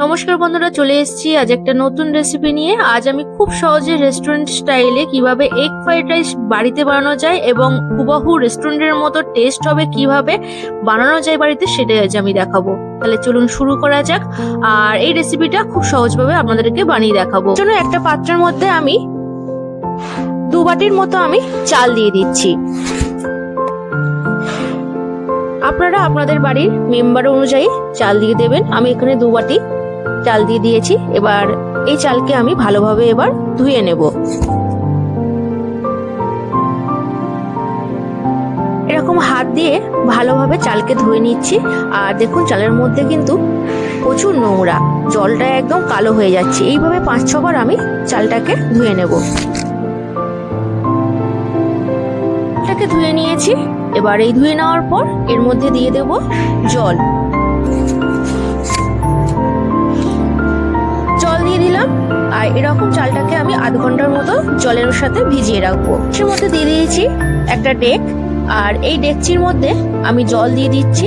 নমস্কার বন্ধুরা, চলে এসেছি আজ একটা নতুন রেসিপি নিয়ে। আজ আমি খুব সহজে রেস্টুরেন্ট স্টাইলে কিভাবে এগ ফ্রাইড রাইস বাড়িতে বানানো যায় এবং হুবহু রেস্টুরেন্টের মতো টেস্ট হবে কিভাবে বানানো যায় বাড়িতে, সেটাই আজ আমি দেখাবো। তাহলে চলুন শুরু করা যাক। আর এই রেসিপিটা খুব সহজভাবে আপনাদেরকে বানিয়ে দেখাবো। জন্য একটা পাত্রের মধ্যে আমি 2 বাটির মতো আমি চাল দিয়ে দিচ্ছি। আপনারা আপনাদের বাড়ির মেম্বার অনুযায়ী চাল দিয়ে দেবেন। আমি এখানে 2 বাটি চাল দিয়ে দিয়েছি। এবার এই চালকে আমি ভালোভাবে এবার ধুয়ে নেব। এরকম হাত দিয়ে ভালোভাবে চালকে ধুয়ে নিচ্ছি। আর দেখুন, চালের মধ্যে কিন্তু প্রচুর নোংরা, জলটা একদম কালো হয়ে যাচ্ছে। এইভাবে 5-6 বার আমি চালটাকে ধুয়ে নেব। চালটাকে ধুয়ে নিয়েছি। এবার এই ধুয়ে নেওয়ার পর এর মধ্যে দিয়ে দেব জল দিয়ে দিলাম। আর এরকম চালটাকে আমি আধ ঘন্টার মতো জলের সাথে ভিজিয়ে রাখবো। এর মধ্যে দিয়ে দিয়েছি একটা ডেক। আর এই ডেকচির মধ্যে আমি জল দিয়ে দিচ্ছি।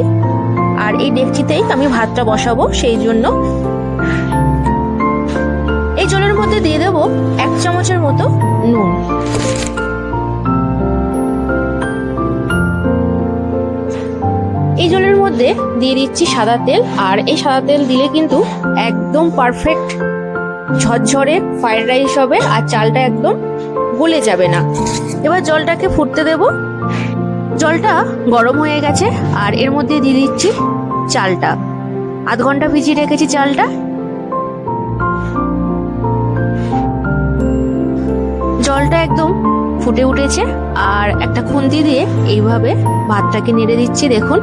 আর এই ডেকচিতেই আমি ভাতটা বসাবো, সেই জন্য এই জলের মধ্যে দিয়ে দেব 1 চামচের মতো নুন। এই জলের মধ্যে দিয়ে দিচ্ছি সাদা তেল। আর এই সাদা তেল দিলে কিন্তু একদম পারফেক্ট ঝরঝরে ফ্রাইড রাইস হবে, আর চালটা একদম গলে যাবে না। এবার জলটাকে ফুটতে দেব। জলটা গরম হয়ে গেছে। আর এর মধ্যে দিয়ে দিচ্ছি চালটা। আধ ঘন্টা ভিজিয়ে রেখেছি চালটা। জলটা একদম ফুটে উঠেছে। আর একটা খুন্তি দিয়ে এইভাবে ভাতটাকে নেড়ে দিচ্ছি। দেখুন,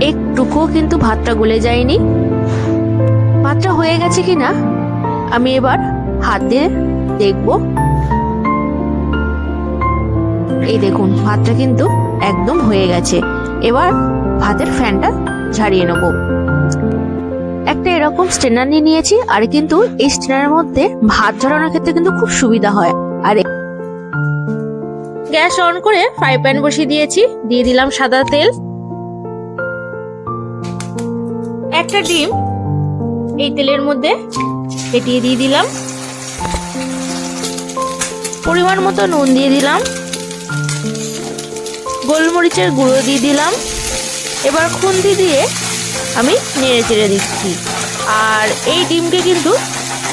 একটুকুও কিন্তু ভাতটা গলে যায়নি। ভাতটা হয়ে গেছে কিনা আমি এবার হাত দিয়ে দেখব। এই দেখুন, ভাতটা কিন্তু একদম হয়ে গেছে। এবার ভাতের ফ্যানটা ঝাড়িয়ে নেব। একটা এরকম স্ট্রেনার নিয়ে নিয়েছি। আর কিন্তু এই স্ট্রেনারের মধ্যে ভাত ঝরানোর ক্ষেত্রে কিন্তু খুব সুবিধা হয়। আর গ্যাস অন করে ফ্রাই প্যান বসিয়ে দিয়েছি। দিয়ে দিলাম সাদা তেল। একটা ডিম এই তেলের মধ্যে ফেটিয়ে দিয়ে দিলাম। পরিমাণ মতো নুন দিয়ে দিলাম। গোলমরিচের গুঁড়ো দিয়ে দিলাম। এবার খুন্তি দিয়ে আমি নেড়ে চেড়ে দিচ্ছি। আর এই ডিমকে কিন্তু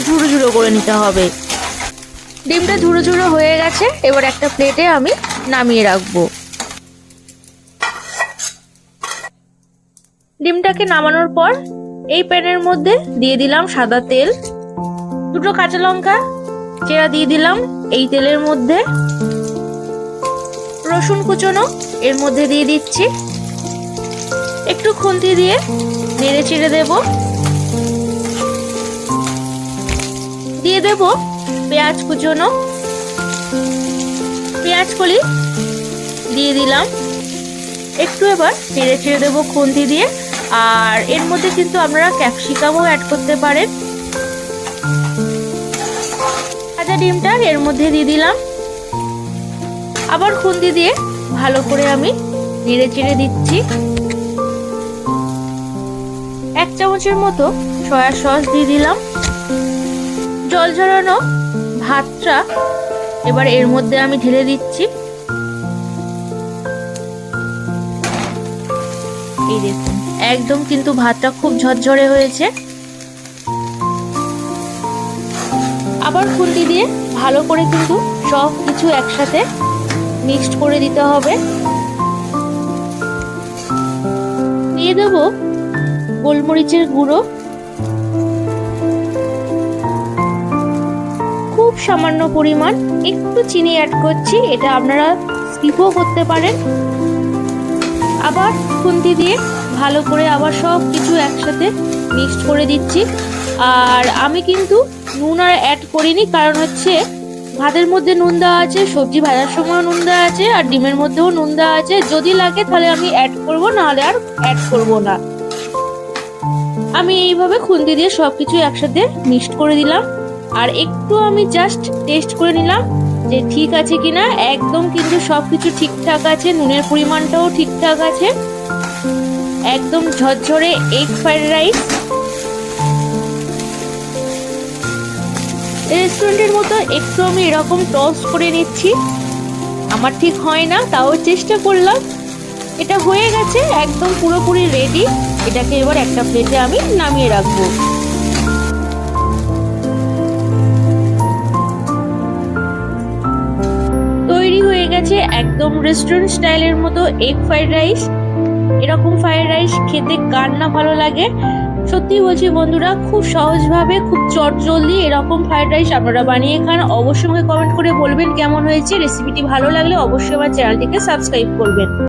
ঝুড়ো ঝুড়ো করে নিতে হবে। ডিমটা ঝুড়ো ঝুড়ো হয়ে গেছে। এবার একটা প্লেটে আমি নামিয়ে রাখবো। ডিমটাকে নামানোর পর এই প্যানের মধ্যে দিয়ে দিলাম সাদা তেল। 2টো কাঁচা লঙ্কা চেরা দিয়ে দিলাম এই তেলের মধ্যে। রসুন কুচনো এর মধ্যে দিয়ে দিচ্ছি। একটু খুন্তি দিয়ে নেড়ে চেড়ে দেব। দিয়ে দেব পেঁয়াজ কুচনো। পেঁয়াজ কলি দিয়ে দিলাম। একটু এবার নেড়ে চেড়ে দেবো খুন্তি দিয়ে। আর এর মধ্যে কিন্তু আপনারা ক্যাপসিকামও অ্যাড করতে পারেন। ভাজা ডিমটা এর মধ্যে দিয়ে দিলাম। আবার খুন্তি দিয়ে ভালো করে আমি নেড়ে চেড়ে দিচ্ছি। 1 চামচের মতো সয়া সস দিয়ে দিলাম। জল ঝরানো ভাতটা এবার এর মধ্যে আমি ঢেলে দিচ্ছি। এই দেখুন, একদম কিন্তু ভাতটা খুব ঝরঝরে হয়েছে। আবার খুন্তি দিয়ে ভালো করে কিন্তু সব কিছু একসাথে মিক্সড করে দিতে হবে। দিয়ে দেব গোলমরিচের গুঁড়ো। খুব সামান্য পরিমাণ একটু চিনি অ্যাড করছি, এটা আপনারা স্কিপও করতে পারেন। আবার খুন্তি দিয়ে ভালো করে আবার সব কিছু একসাথে মিক্সড করে দিচ্ছি। আর আমি কিন্তু নুন আর অ্যাড করিনি, কারণ হচ্ছে ভাতের মধ্যে নুন দেওয়া আছে, সবজি ভাজার সময় নুন দেওয়া আছে, আর ডিমের মধ্যেও নুন দেওয়া আছে। যদি লাগে তাহলে আমি অ্যাড করব, নাহলে আর অ্যাড করব না। আমি এইভাবে খুন্তি দিয়ে সবকিছু একসাথে মিক্সড করে দিলাম। আর একটু আমি জাস্ট টেস্ট করে নিলাম যে ঠিক আছে কিনা। একদম কিন্তু সবকিছু ঠিকঠাক আছে, নুনের পরিমাণটাও ঠিকঠাক আছে। একদম ঝরঝরে এগ ফ্রাইড রাইস। রেস্টুরেন্টের মতো একটু আমি এরকম টস্ট করে নিচ্ছি, আমার ঠিক হয় না, তাও চেষ্টা করলাম। এটা হয়ে গেছে, একদম পুরোপুরি রেডি। এটাকে এবার একটা প্লেটে আমি নামিয়ে রাখবো। তৈরি হয়ে গেছে একদম রেস্টুরেন্ট স্টাইলের মতো এগ ফ্রাইড রাইস। এরকম ফ্রাইড রাইস খেতে কার না ভালো লাগে। সত্যি বলছি বন্ধুরা, খুব সহজভাবে, খুব চটজলদি এরকম ফ্রাইড রাইস আপনারা বানিয়ে খান। অবশ্যই আমাকে কমেন্ট করে বলবেন কেমন হয়েছে। রেসিপিটি ভালো লাগলে অবশ্যই আমার চ্যানেলটিকে সাবস্ক্রাইব করবেন।